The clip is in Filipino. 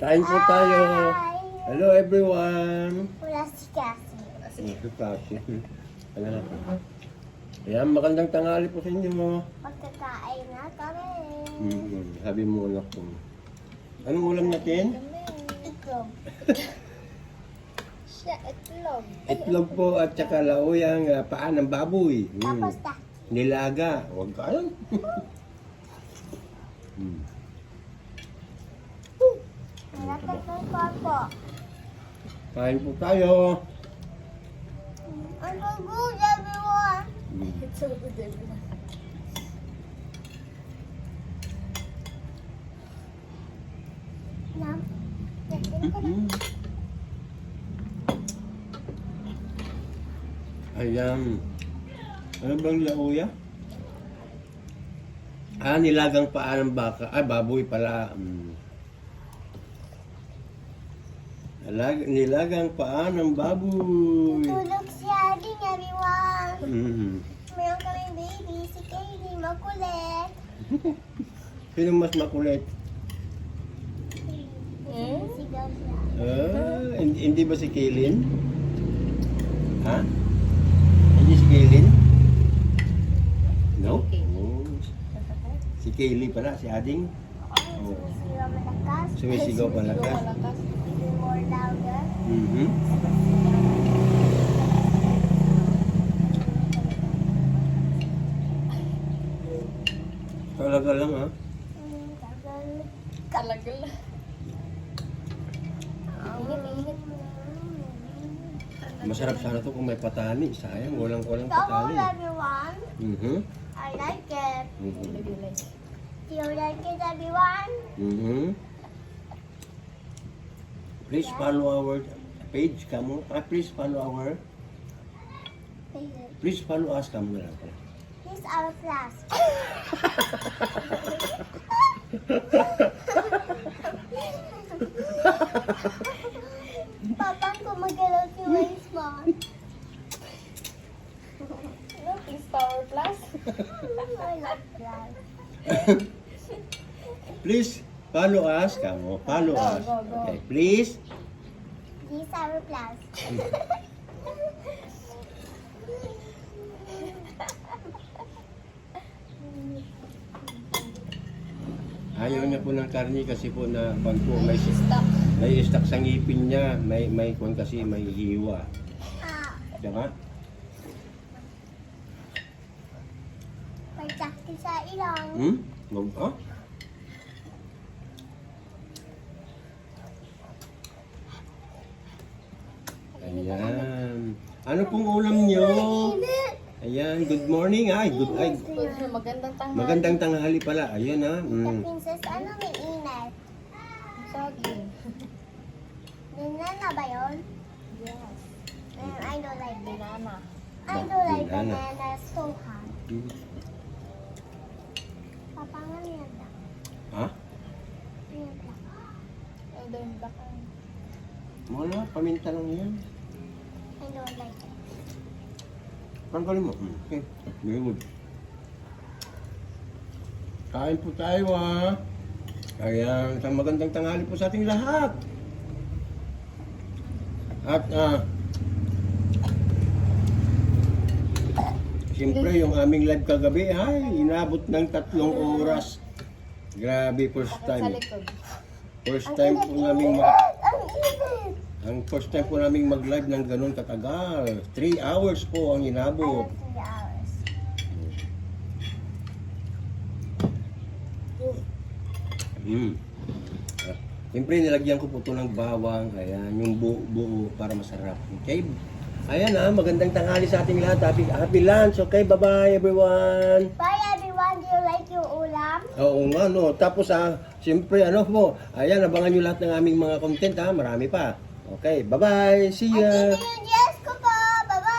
Kain po tayo. Hello everyone. Wala si Cassie. Ito kasi. Ayan, magandang tanghali po sa inyo. Magkakain na kami. Sabi mo anak ko. Anong ulam natin? Itlog. Siya, itlog. Itlog po at saka lauyang paa ng baboy. Tapos na. Nilaga. Huwag ka alam. Malapit ng korpo. Kain po tayo. I'm so good, everyone. It's so good, everyone. Nam, natin ko na. Ayan. Ano bang lauya? Nilagang paa ng baka. Baboy pala. Nilagang paa ng baboy. Tulog si Ading, everyone. Mm. Mayroon kami baby, si Kaylee, makulit. Sino mas makulit? Sigaw siya. Hindi ba si Kaylin? Ha? Hindi si Kaylin? No? Oh. Si Kaylee pala, si Ading. Sumisigaw malakas. Sumisigaw malakas. Malakas. Even more louder. Talaga lang ha? Tagal. Talaga lang. Init. Masarap sana to kung may patani. Sayang, walang So, patani. everyone, Mhm. I like it. Mhm. Do you like it, everyone? Mhm. Please follow our page, kamu. Please follow our. Please follow us, kamu na lang pala. This is our class. Papang kumagalaw si Waze mo. No, please Power Plus. I like class. Please follow us, kamu. Follow Go, us. go, go. Okay, please. This is our class. Ayaw niya po ng karni kasi po na pag po Stop. may stuck sa ngipin niya, may kung kasi may hiwa. Ah, Diba? may sakit sa ilong. Oh? Ayan. Ano pong ulam niyo? Init. Ayan, good morning. Magandang tanghali. Magandang tanghali pala. Ayan ha. The princess, ano may init? Saging. Banana ba yun? Yes. I don't like it. Banana. I don't like Banana. banana so hot. Papangan yan lang. Ha? Yan lang. Oh, then black. Wala, paminta lang yan. I don't like it. Panggalin mo. Okay. Very good. Kain po tayo ha. Ayan, isang magandang tanghali po sa ating lahat. At siyempre yung aming live kagabi ay inabot ng 3 oras. Grabe, first Sa time. likod. First time po naming Ang init! ang first time po naming mag-live ng ganun katagal. 3 hours po ang I inabot. have 3 hours. Siyempre nilagyan ko po ito ng bawang. Ayan, yung buo para masarap. Okay? Ayan magandang tanghali sa ating lahat. Happy lunch. Okay, bye-bye everyone. Bye everyone! Do you like yung ulam? Oo nga, no. Tapos siyempre po, ayan, abangan nyo lahat ng aming mga content Marami pa. Okay, bye-bye. See ya. Thank you,